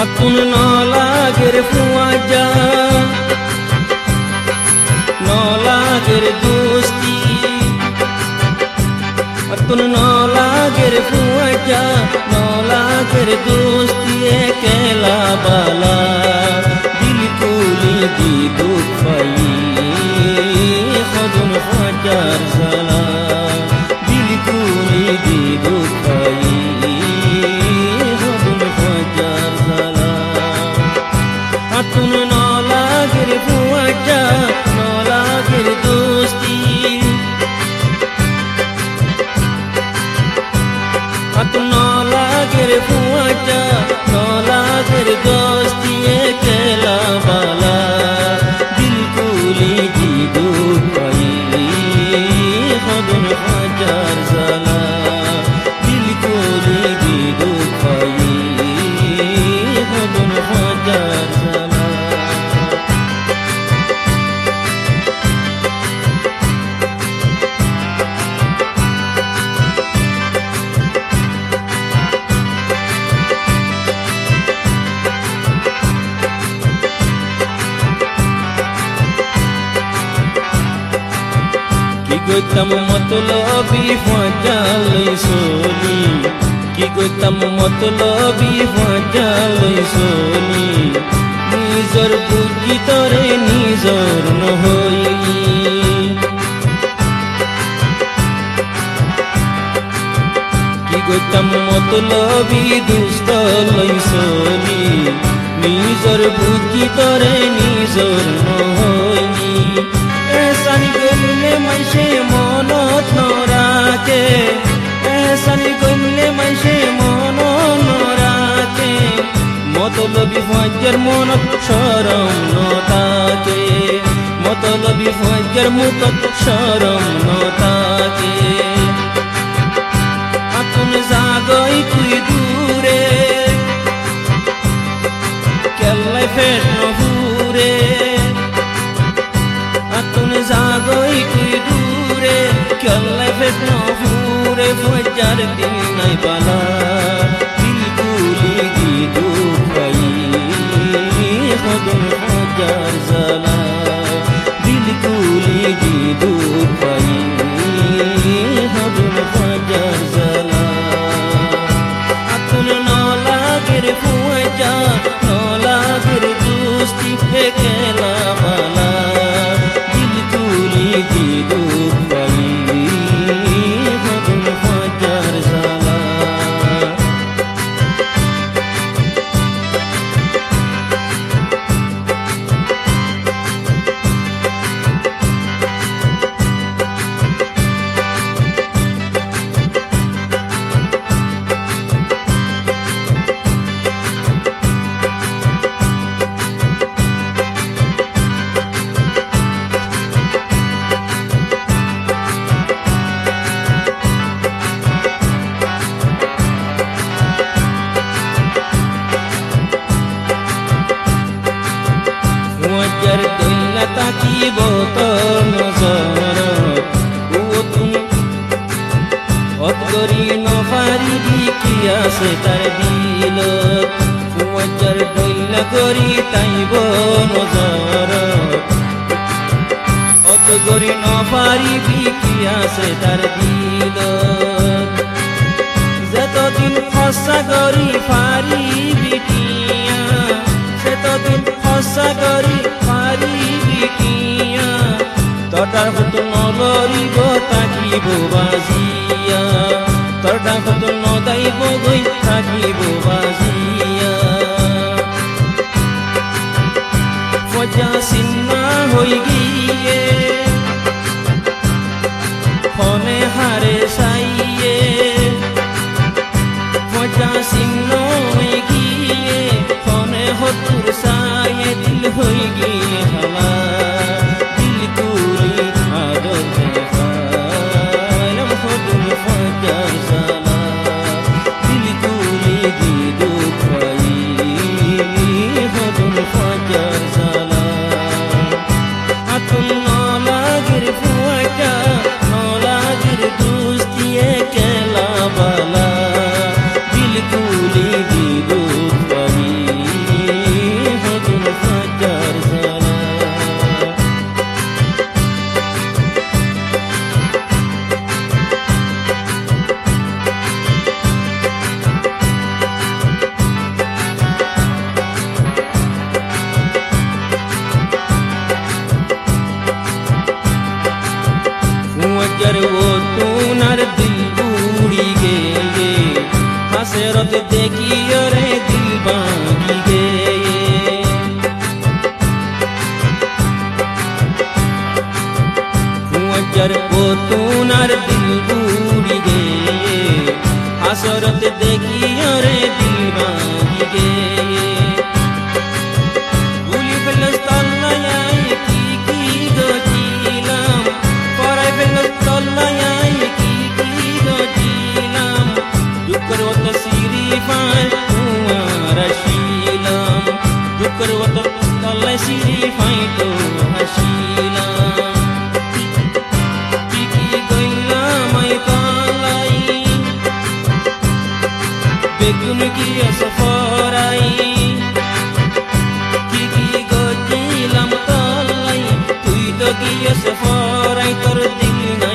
Atun nola gere fuaja, nola gere dosti. Atun nola gere fuaja, nola gere dosti. Ekela bala, dil ko legi dukh pai. Khadun fajar zala, dil ko legi dukh pai. Atun nola gere fuaja, nola gere dosti. Atun nola gere fuaja, nola gere dosti. Ekela bala, dil ko legi dukh pai. Khadun fajar zala, dil ko legi dukh pai. Khadun fajar zala. Goitam matlabi fajalai soli, ki goitam matlabi fajalai soli. Nizar buji tore nizar nohoi, ki goitam matlabi dustalai soli. Nizar buji tore nizar nohoi. Esani gomle maishe monot norake, esani gomle maishe monot norake. Matlabi fajar monot sharam notake, matlabi fajar mutat sharam notake. Atun zagoi tui dure, kelle fet no hure. Atun zagoi tui dure, kelle fet no hure. Fajar din nai bala, dil ko legi dukh pai. Khadun fajar zala, dil ko legi dukh pai. Khadun fajar zala. Atun nola gere fuaja, nola gere dosti. Ekela bala, dil ko legi dukh pai. Khadun fajar zala. Fajar doila taki botor nazarat, utun otgori no fari dikia se tar dilot. Fajar doila gori taibo nazarat, otgori no fari dikia se tar dilot. Zeto din khosa gori fari dikia, zeto din khosa gori fari dikia. Todar hotun noloribo takibo bazia, todar hotun nodaibo goi takibo bazia. Fajar sinna hoi giye, phone hare saiye. Fajar sinna hoi giye, phone hotur saiye. Dil hoi giye hala, dil ko legi aadar hai. Khadun fajar zala, dil ko legi dukh pai. Hasrat দেখিও রে দিল ভাঙি গে মুআজ্জর পতুনার দিল বুড়ি গে হাসরত দেখিও রে দিল ভাঙি গে গুলি ফেলস তল্লায় কি কি গজিলাম পরাই ফেলস তল্লায় কি কি গজিলাম দুঃখর অত সিঁড়ি পায় তোমার হাসিলাম দুঃখর অত তল্লায় সিঁড়ি পায় তো হাসিলাম কি কি গইলাম আই তল্লাই বেগুন গিয়া সফরাই কি কি গজিলাম তল্লাই তুই তো গিয়া সফরাই তোর দিল না